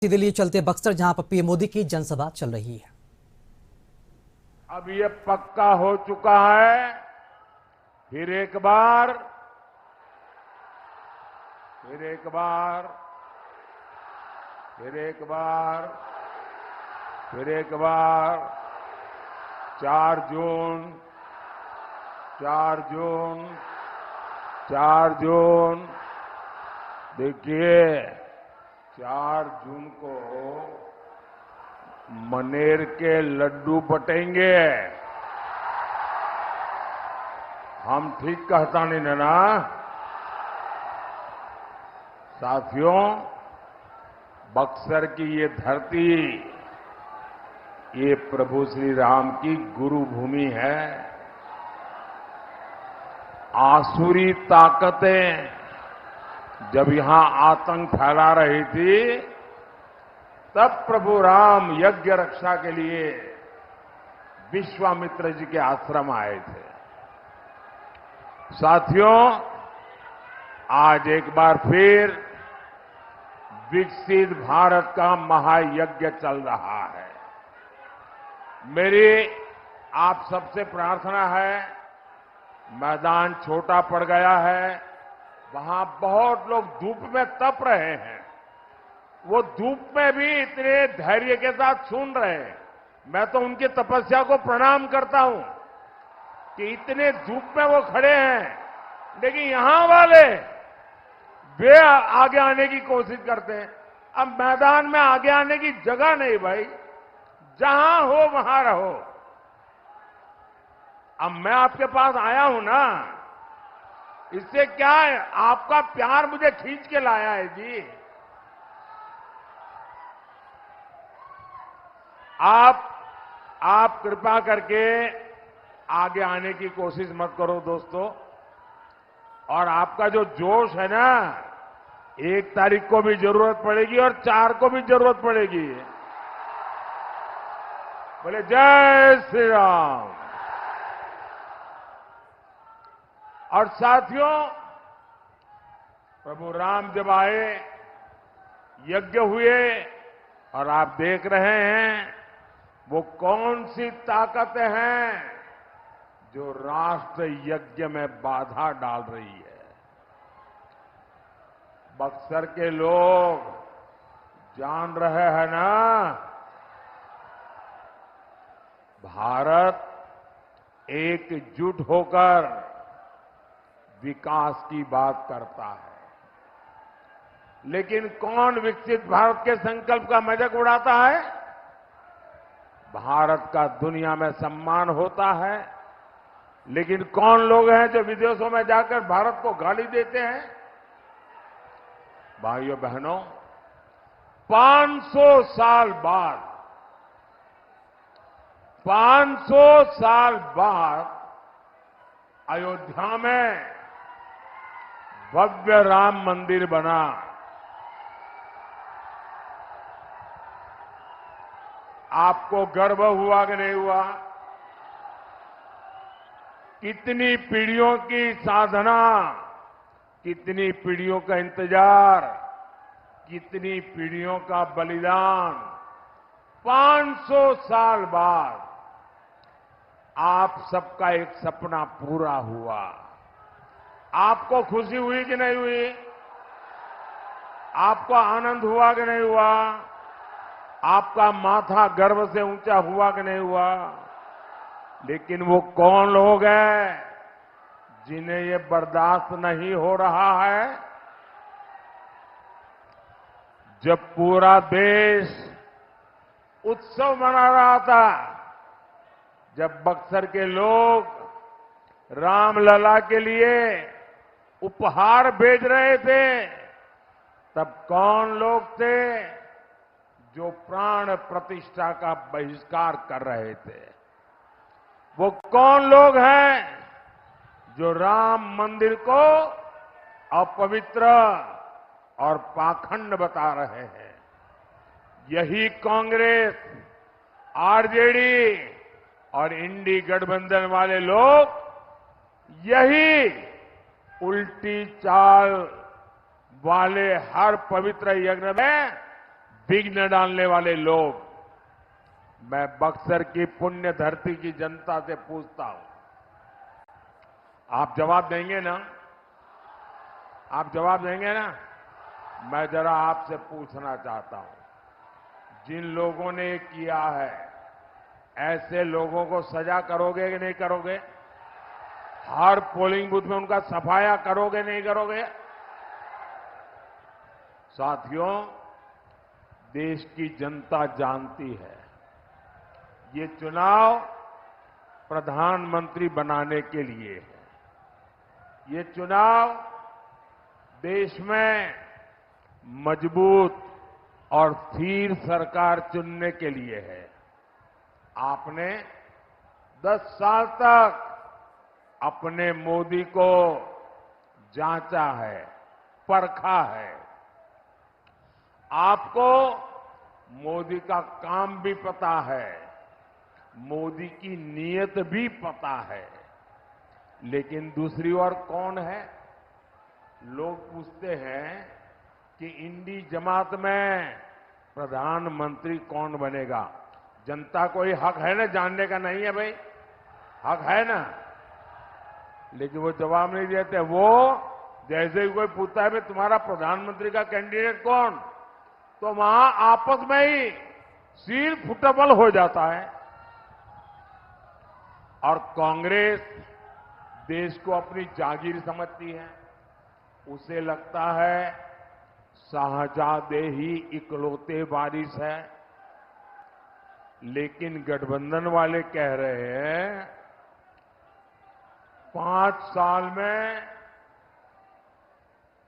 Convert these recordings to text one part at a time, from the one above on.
सीधे लिए चलते बक्सर, जहां पर पीएम मोदी की जनसभा चल रही है। अब ये पक्का हो चुका है। फिर एक बार फिर एक बार फिर एक बार फिर एक बार 4 जून 4 जून 4 जून देखिए 4 जून को मनेर के लड्डू बटेंगे। हम ठीक कहता नहीं ना साथियों। बक्सर की ये धरती, ये प्रभु श्री राम की गुरु भूमि है। आसुरी ताकतें जब यहां आतंक फैला रही थी, तब प्रभु राम यज्ञ रक्षा के लिए विश्वामित्र जी के आश्रम आए थे। साथियों, आज एक बार फिर विकसित भारत का महायज्ञ चल रहा है। मेरी आप सबसे प्रार्थना है, मैदान छोटा पड़ गया है, वहां बहुत लोग धूप में तप रहे हैं, वो धूप में भी इतने धैर्य के साथ सुन रहे हैं। मैं तो उनकी तपस्या को प्रणाम करता हूं कि इतने धूप में वो खड़े हैं, लेकिन यहां वाले वे आगे आने की कोशिश करते हैं। अब मैदान में आगे आने की जगह नहीं भाई, जहां हो वहां रहो। अब मैं आपके पास आया हूं ना, इससे क्या है, आपका प्यार मुझे खींच के लाया है जी। आप कृपा करके आगे आने की कोशिश मत करो दोस्तों। और आपका जो जोश है ना, 1 तारीख को भी जरूरत पड़ेगी और 4 को भी जरूरत पड़ेगी। बोले जय श्री राम। और साथियों, प्रभु राम जब आए, यज्ञ हुए, और आप देख रहे हैं वो कौन सी ताकतें हैं जो राष्ट्र यज्ञ में बाधा डाल रही है। बक्सर के लोग जान रहे हैं ना, भारत एकजुट होकर विकास की बात करता है, लेकिन कौन विकसित भारत के संकल्प का मजाक उड़ाता है। भारत का दुनिया में सम्मान होता है, लेकिन कौन लोग हैं जो विदेशों में जाकर भारत को गाली देते हैं। भाइयों बहनों, 500 साल बाद 500 साल बाद अयोध्या में भव्य राम मंदिर बना। आपको गर्व हुआ कि नहीं हुआ? कितनी पीढ़ियों की साधना, कितनी पीढ़ियों का इंतजार, कितनी पीढ़ियों का बलिदान, 500 साल बाद आप सबका एक सपना पूरा हुआ। आपको खुशी हुई कि नहीं हुई? आपको आनंद हुआ कि नहीं हुआ? आपका माथा गर्व से ऊंचा हुआ कि नहीं हुआ? लेकिन वो कौन लोग हैं जिन्हें ये बर्दाश्त नहीं हो रहा है? जब पूरा देश उत्सव मना रहा था, जब बक्सर के लोग रामलला के लिए उपहार भेज रहे थे, तब कौन लोग थे जो प्राण प्रतिष्ठा का बहिष्कार कर रहे थे? वो कौन लोग हैं जो राम मंदिर को अपवित्र और पाखंड बता रहे हैं? यही कांग्रेस, आरजेडी और इंडी गठबंधन वाले लोग यही उल्टी चाल वाले हर पवित्र यज्ञ में विघ्न डालने वाले लोग, मैं बक्सर की पुण्य धरती की जनता से पूछता हूं, आप जवाब देंगे ना? आप जवाब देंगे ना? मैं जरा आपसे पूछना चाहता हूं, जिन लोगों ने ये किया है, ऐसे लोगों को सजा करोगे कि नहीं करोगे? हर पोलिंग बूथ में उनका सफाया करोगे नहीं करोगे? साथियों, देश की जनता जानती है, ये चुनाव प्रधानमंत्री बनाने के लिए है। ये चुनाव देश में मजबूत और स्थिर सरकार चुनने के लिए है। आपने 10 साल तक अपने मोदी को जांचा है, परखा है। आपको मोदी का काम भी पता है, मोदी की नीयत भी पता है, लेकिन दूसरी ओर कौन है? लोग पूछते हैं कि इंडी जमात में प्रधानमंत्री कौन बनेगा। जनता को ये हक है ना जानने का? नहीं है भाई, हक है ना? लेकिन वो जवाब नहीं देते। वो जैसे ही कोई पूछता है भाई तुम्हारा प्रधानमंत्री का कैंडिडेट कौन, तो वहां आपस में ही सील फुटबल हो जाता है। और कांग्रेस देश को अपनी जागीर समझती है। उसे लगता है शाहजादे ही इकलौते वारिस है। लेकिन गठबंधन वाले कह रहे हैं 5 साल में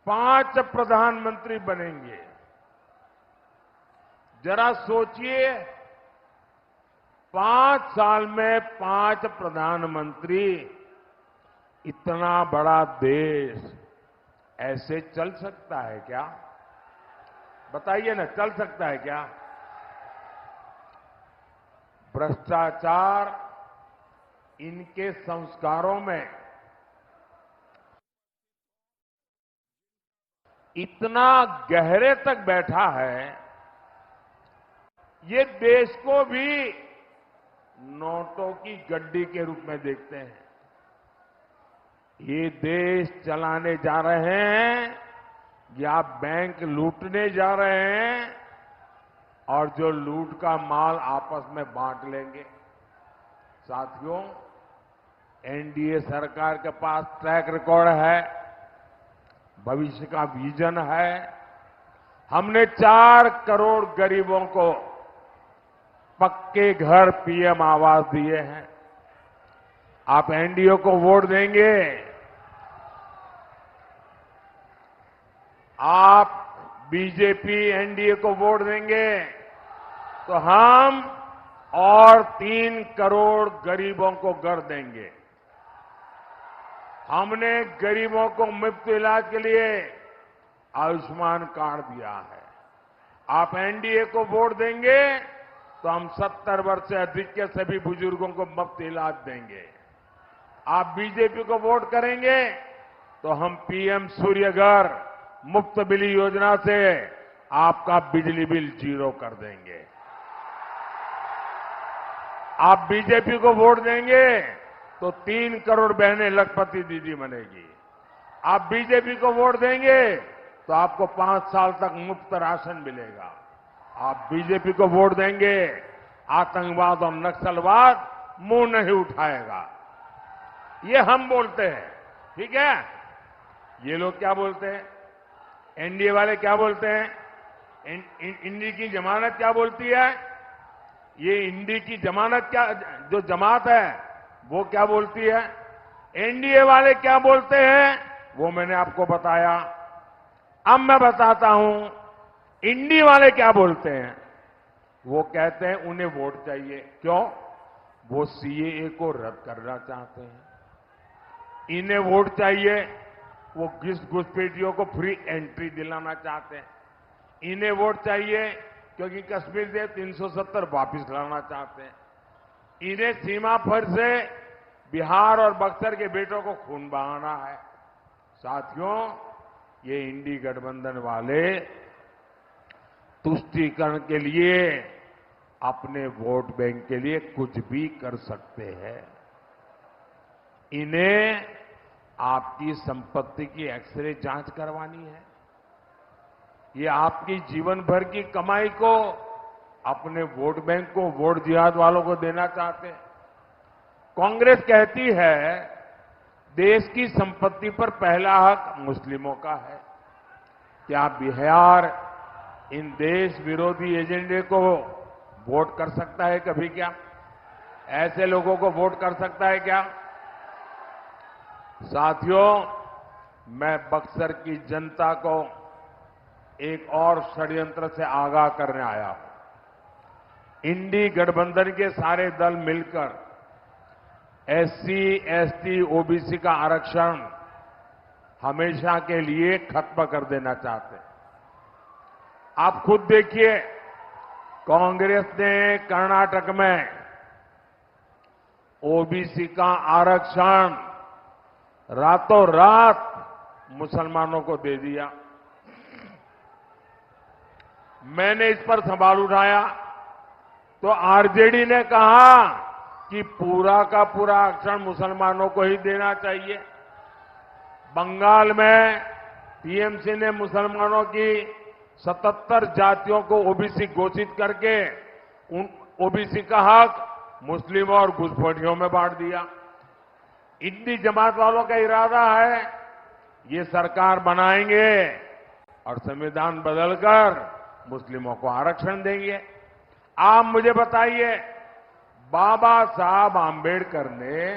5 प्रधानमंत्री बनेंगे। जरा सोचिए, 5 साल में 5 प्रधानमंत्री, इतना बड़ा देश ऐसे चल सकता है क्या? बताइए ना, चल सकता है क्या? भ्रष्टाचार इनके संस्कारों में इतना गहरे तक बैठा है, ये देश को भी नोटों की गड्डी के रूप में देखते हैं। ये देश चलाने जा रहे हैं या बैंक लूटने जा रहे हैं, और जो लूट का माल आपस में बांट लेंगे। साथियों, एनडीए सरकार के पास ट्रैक रिकॉर्ड है, भविष्य का विजन है। हमने 4 करोड़ गरीबों को पक्के घर, पीएम आवास दिए हैं। आप एनडीए को वोट देंगे? आप बीजेपी एनडीए को वोट देंगे तो हम और 3 करोड़ गरीबों को घर देंगे। हमने गरीबों को मुफ्त इलाज के लिए आयुष्मान कार्ड दिया है। आप एनडीए को वोट देंगे तो हम 70 वर्ष से अधिक के सभी बुजुर्गों को मुफ्त इलाज देंगे। आप बीजेपी को वोट करेंगे तो हम पीएम सूर्यघर मुफ्त बिजली योजना से आपका बिजली बिल 0 कर देंगे। आप बीजेपी को वोट देंगे तो 3 करोड़ बहनें लखपति दीदी बनेगी। आप बीजेपी को वोट देंगे तो आपको 5 साल तक मुफ्त राशन मिलेगा। आप बीजेपी को वोट देंगे, आतंकवाद और नक्सलवाद मुंह नहीं उठाएगा। ये हम बोलते हैं, ठीक है? ये लोग क्या बोलते हैं? एनडीए वाले क्या बोलते हैं? इंडी की जमानत क्या बोलती है? ये इंडी की जमानत क्या, जो जमात है वो क्या बोलती है? एनडीए वाले क्या बोलते हैं वो मैंने आपको बताया। अब मैं बताता हूं इंडी वाले क्या बोलते हैं। वो कहते हैं उन्हें वोट चाहिए। क्यों? वो सीएए को रद्द करना चाहते हैं। इन्हें वोट चाहिए, वो घुसपैठियों को फ्री एंट्री दिलाना चाहते हैं। इन्हें वोट चाहिए क्योंकि कश्मीर से 370 वापस लाना चाहते हैं। इन्हें सीमा पर से बिहार और बक्सर के बेटों को खून बहाना है। साथियों, ये इंडी गठबंधन वाले तुष्टीकरण के लिए, अपने वोट बैंक के लिए कुछ भी कर सकते हैं। इन्हें आपकी संपत्ति की एक्सरे जांच करवानी है। ये आपकी जीवन भर की कमाई को अपने वोट बैंक को, वोट जिहाद वालों को देना चाहते हैं। कांग्रेस कहती है देश की संपत्ति पर पहला हक मुस्लिमों का है। क्या बिहार इन देश विरोधी एजेंडे को वोट कर सकता है कभी? क्या ऐसे लोगों को वोट कर सकता है क्या? साथियों, मैं बक्सर की जनता को एक और षड्यंत्र से आगाह करने आया हूं। इंडी गठबंधन के सारे दल मिलकर एससी, एसटी, ओबीसी का आरक्षण हमेशा के लिए खत्म कर देना चाहते हैं। आप खुद देखिए, कांग्रेस ने कर्नाटक में ओबीसी का आरक्षण रातों रात मुसलमानों को दे दिया। मैंने इस पर सवाल उठाया तो आरजेडी ने कहा कि पूरा का पूरा आरक्षण मुसलमानों को ही देना चाहिए। बंगाल में टीएमसी ने मुसलमानों की 77 जातियों को ओबीसी घोषित करके उन ओबीसी का हक मुस्लिमों और घुसपैठियों में बांट दिया। इंडी जमात वालों का इरादा है ये सरकार बनाएंगे और संविधान बदलकर मुस्लिमों को आरक्षण देंगे। आप मुझे बताइए, बाबा साहब आंबेडकर ने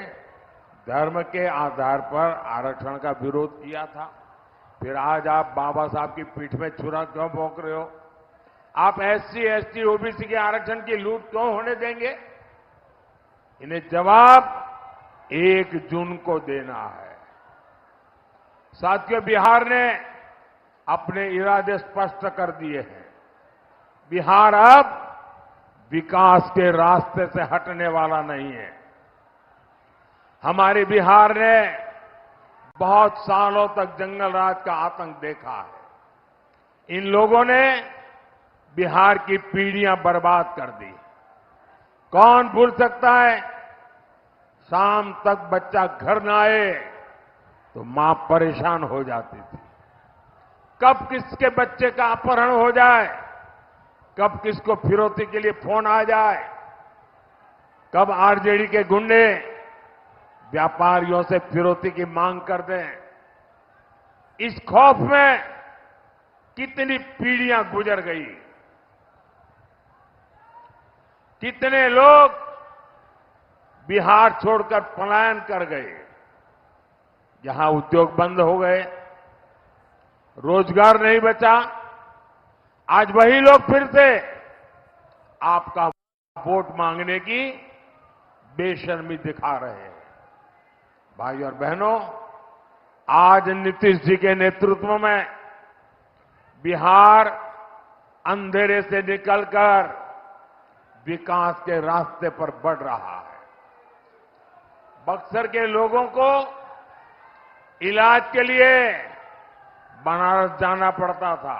धर्म के आधार पर आरक्षण का विरोध किया था, फिर आज आप बाबा साहब की पीठ में छुरा क्यों भोंक रहे हो? आप एससी, एसटी, ओबीसी के आरक्षण की लूट क्यों होने देंगे? इन्हें जवाब 1 जून को देना है। साथियों, बिहार ने अपने इरादे स्पष्ट कर दिए हैं। बिहार अब विकास के रास्ते से हटने वाला नहीं है। हमारे बिहार ने बहुत सालों तक जंगल राज का आतंक देखा है। इन लोगों ने बिहार की पीढ़ियां बर्बाद कर दी। कौन भूल सकता है, शाम तक बच्चा घर न आए तो मां परेशान हो जाती थी। कब किसके बच्चे का अपहरण हो जाए, कब किसको फिरौती के लिए फोन आ जाए, कब आरजेडी के गुंडे व्यापारियों से फिरौती की मांग कर दें। इस खौफ में कितनी पीढ़ियां गुजर गई, कितने लोग बिहार छोड़कर पलायन कर गए। यहां उद्योग बंद हो गए, रोजगार नहीं बचा। आज वही लोग फिर से आपका वोट मांगने की बेशर्मी दिखा रहे हैं। भाई और बहनों, आज नीतीश जी के नेतृत्व में बिहार अंधेरे से निकलकर विकास के रास्ते पर बढ़ रहा है। बक्सर के लोगों को इलाज के लिए बनारस जाना पड़ता था,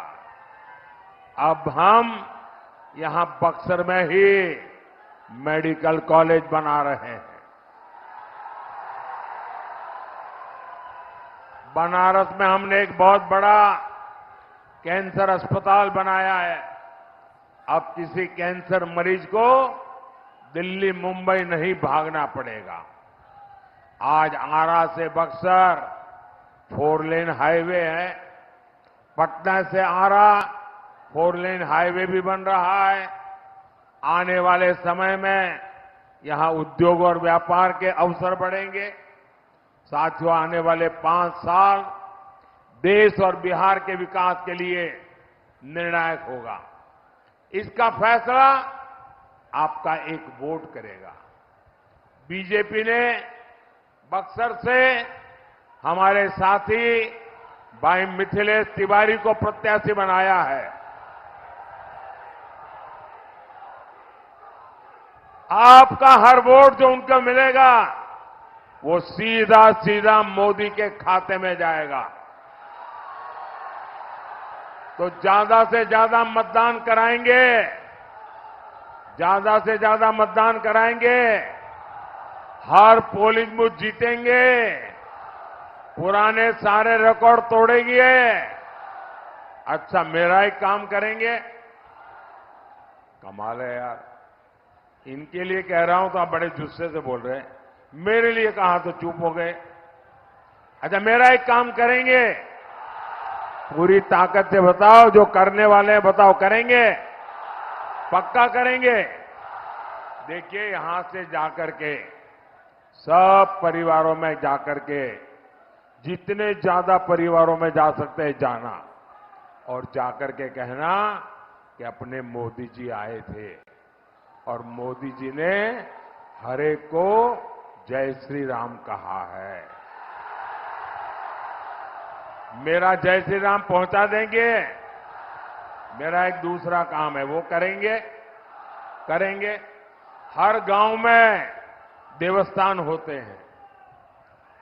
अब हम यहां बक्सर में ही मेडिकल कॉलेज बना रहे हैं। बनारस में हमने एक बहुत बड़ा कैंसर अस्पताल बनाया है। अब किसी कैंसर मरीज को दिल्ली, मुंबई नहीं भागना पड़ेगा। आज आरा से बक्सर 4 लेन हाईवे है, पटना से आरा 4 लेन हाईवे भी बन रहा है। आने वाले समय में यहां उद्योग और व्यापार के अवसर बढ़ेंगे। साथियों, आने वाले 5 साल देश और बिहार के विकास के लिए निर्णायक होगा। इसका फैसला आपका एक वोट करेगा। बीजेपी ने बक्सर से हमारे साथी भाई मिथिलेश तिवारी को प्रत्याशी बनाया है। आपका हर वोट जो उनको मिलेगा वो सीधा सीधा मोदी के खाते में जाएगा। तो ज्यादा से ज्यादा मतदान कराएंगे, ज्यादा से ज्यादा मतदान कराएंगे, हर पोलिंग बूथ जीतेंगे, पुराने सारे रिकॉर्ड तोड़ेंगे। अच्छा, मेरा ही काम करेंगे। कमाल है यार, इनके लिए कह रहा हूं तो आप बड़े जुस्से से बोल रहे हैं, मेरे लिए कहा तो चुप हो गए। अच्छा, मेरा एक काम करेंगे, पूरी ताकत से बताओ, जो करने वाले हैं बताओ, करेंगे? पक्का करेंगे? देखिए, यहां से जाकर के सब परिवारों में जाकर के, जितने ज्यादा परिवारों में जा सकते हैं जाना, और जाकर के कहना कि अपने मोदी जी आए थे और मोदी जी ने हर एक को जय श्री राम कहा है। मेरा जय श्री राम पहुंचा देंगे। मेरा एक दूसरा काम है, वो करेंगे। हर गांव में देवस्थान होते हैं,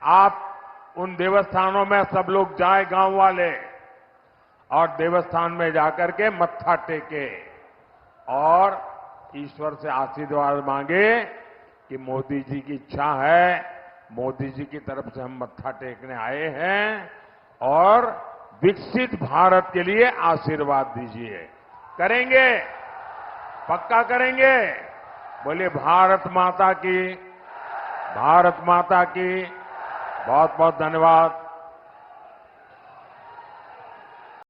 आप उन देवस्थानों में सब लोग जाए, गांव वाले, और देवस्थान में जाकर के मत्था टेके और ईश्वर से आशीर्वाद मांगे कि मोदी जी की इच्छा है, मोदी जी की तरफ से हम मत्था टेकने आए हैं और विकसित भारत के लिए आशीर्वाद दीजिए। करेंगे? पक्का करेंगे? बोलिए भारत माता की, भारत माता की। बहुत बहुत धन्यवाद।